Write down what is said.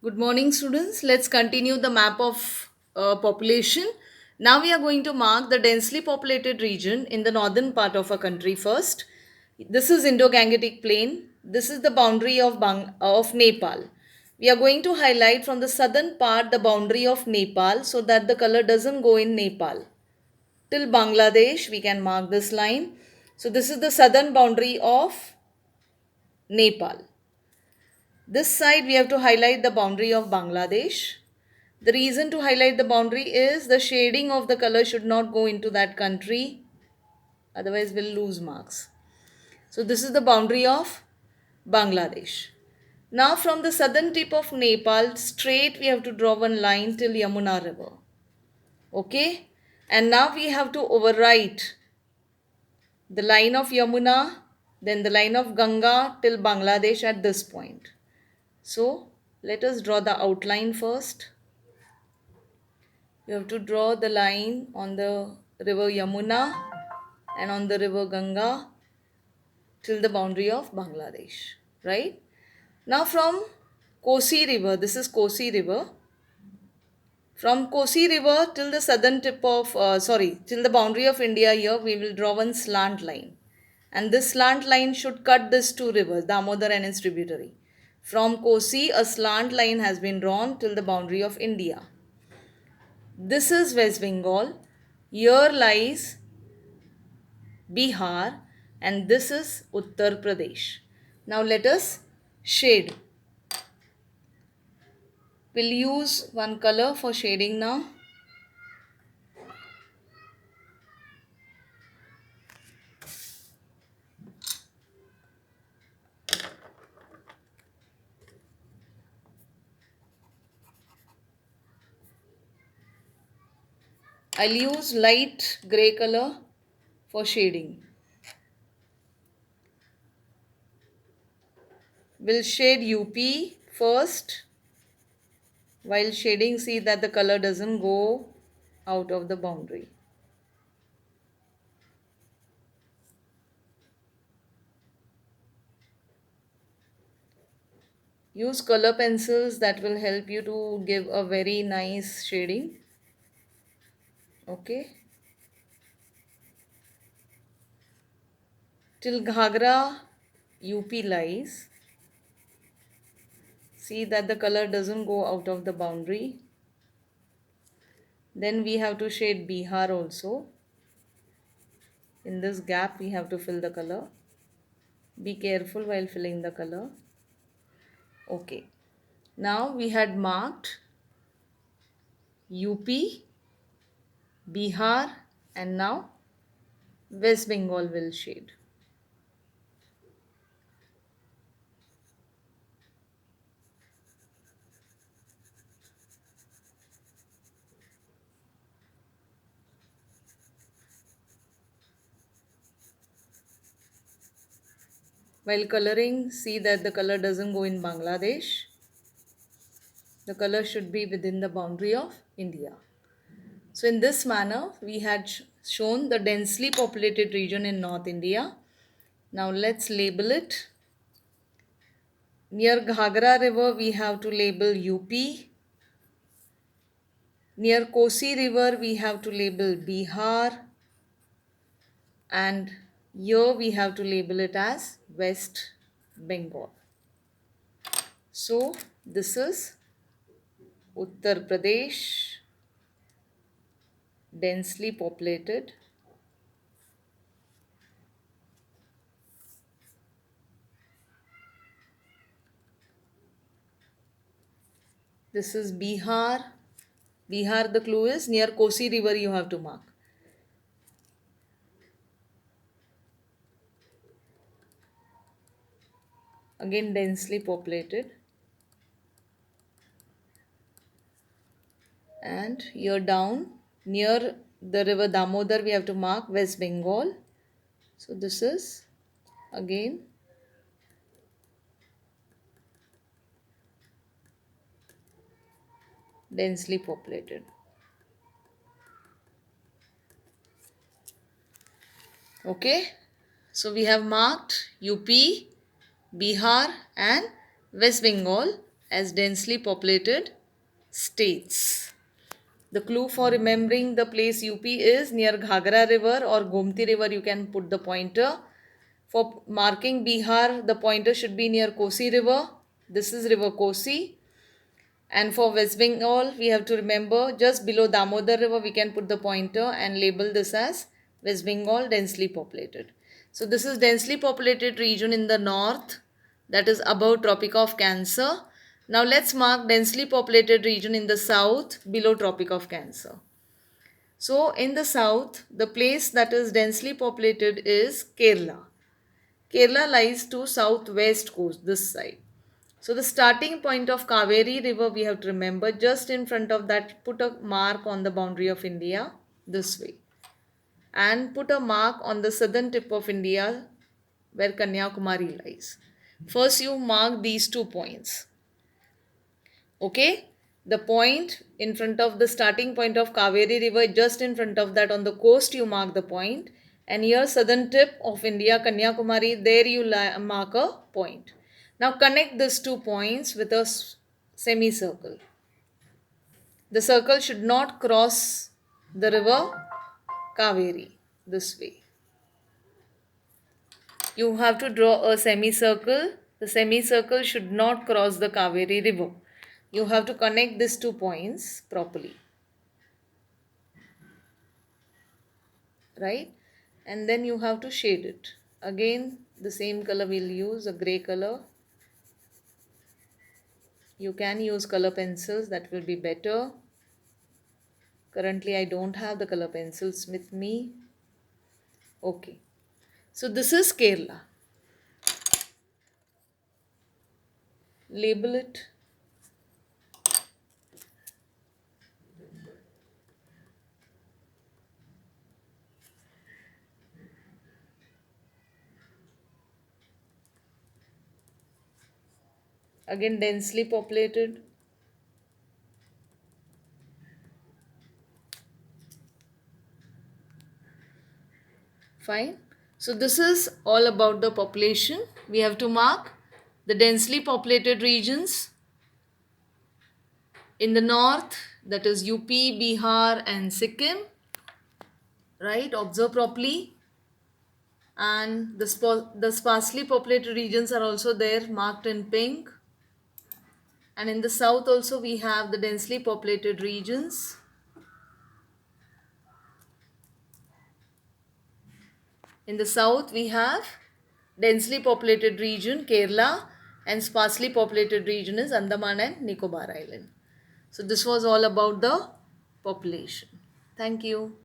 Good morning, students. Let's continue the map of population. Now we are going to mark the densely populated region in the northern part of our country first. This is Indo-Gangetic Plain. This is the boundary of Nepal. We are going to highlight from the southern part the boundary of Nepal so that the color doesn't go in Nepal. Till Bangladesh, we can mark this line. So this is the southern boundary of Nepal. This side we have to highlight the boundary of Bangladesh. The reason to highlight the boundary is the shading of the color should not go into that country, otherwise we'll lose marks. So this is the boundary of Bangladesh. Now from the southern tip of Nepal, straight we have to draw one line till Yamuna river. Okay? And now we have to overwrite the line of Yamuna, then the line of Ganga till Bangladesh at this point. So let us draw the outline first. You have to draw the line on the river Yamuna and on the river Ganga till the boundary of Bangladesh, right? Now from Kosi river, this is Kosi river. From Kosi river till the southern tip of, till the boundary of India here, we will draw one slant line. And this slant line should cut these two rivers, Damodar and its tributary. From Kosi, a slant line has been drawn till the boundary of India. This is West Bengal. Here lies Bihar and this is Uttar Pradesh. Now let us shade. We'll use one color for shading now. I'll use light grey color for shading. We'll shade UP first. While shading, see that the color doesn't go out of the boundary. Use color pencils that will help you to give a very nice shading. Okay. Till Ghagra UP lies. See that the color doesn't go out of the boundary. Then we have to shade Bihar also. In this gap we have to fill the color. Be careful while filling the color. Okay. Now we had marked UP, Bihar and now West Bengal will shade. While coloring, see that the color doesn't go in Bangladesh. The color should be within the boundary of India. So in this manner, we had shown the densely populated region in North India. Now let's label it. Near Ghagra river, we have to label UP. Near Kosi river, we have to label Bihar. And here we have to label it as West Bengal. So this is Uttar Pradesh, densely populated. This is Bihar. Bihar, the clue is near Kosi river you have to mark. Again densely populated. And here down near the river Damodar we have to mark West Bengal. So this is again densely populated. Okay. So we have marked UP, Bihar and West Bengal as densely populated states. The clue for remembering the place UP is near Ghagra river or Gomti river. You can put the pointer. For marking Bihar, the pointer should be near Kosi river. This is river Kosi. And for West Bengal, we have to remember just below Damodar river, we can put the pointer and label this as West Bengal densely populated. So this is densely populated region in the north, that is above Tropic of Cancer. Now let's mark densely populated region in the south below Tropic of Cancer. So in the south, the place that is densely populated is Kerala. Kerala lies to southwest coast, this side. So the starting point of Kaveri river we have to remember, just in front of that put a mark on the boundary of India this way, and put a mark on the southern tip of India where Kanyakumari lies. First you mark these 2 points. Okay, the point in front of the starting point of Kaveri river, just in front of that on the coast you mark the point, and here southern tip of India Kanyakumari, there you mark a point. Now connect these 2 points with a semicircle. The circle should not cross the river Kaveri this way. You have to draw a semicircle. The semicircle should not cross the Kaveri river. You have to connect these 2 points properly. Right? And then you have to shade it. Again, the same color we'll use, a grey color. You can use color pencils, that will be better. Currently, I don't have the color pencils with me. Okay. So this is Kerala. Label it. Again, densely populated. Fine. So this is all about the population. We have to mark the densely populated regions in the north, that is UP, Bihar and Sikkim. Right? Observe properly. And the sparsely populated regions are also there, marked in pink. And in the south also we have the densely populated regions. In the south we have densely populated region Kerala, and sparsely populated region is Andaman and Nicobar Island. So this was all about the population. Thank you.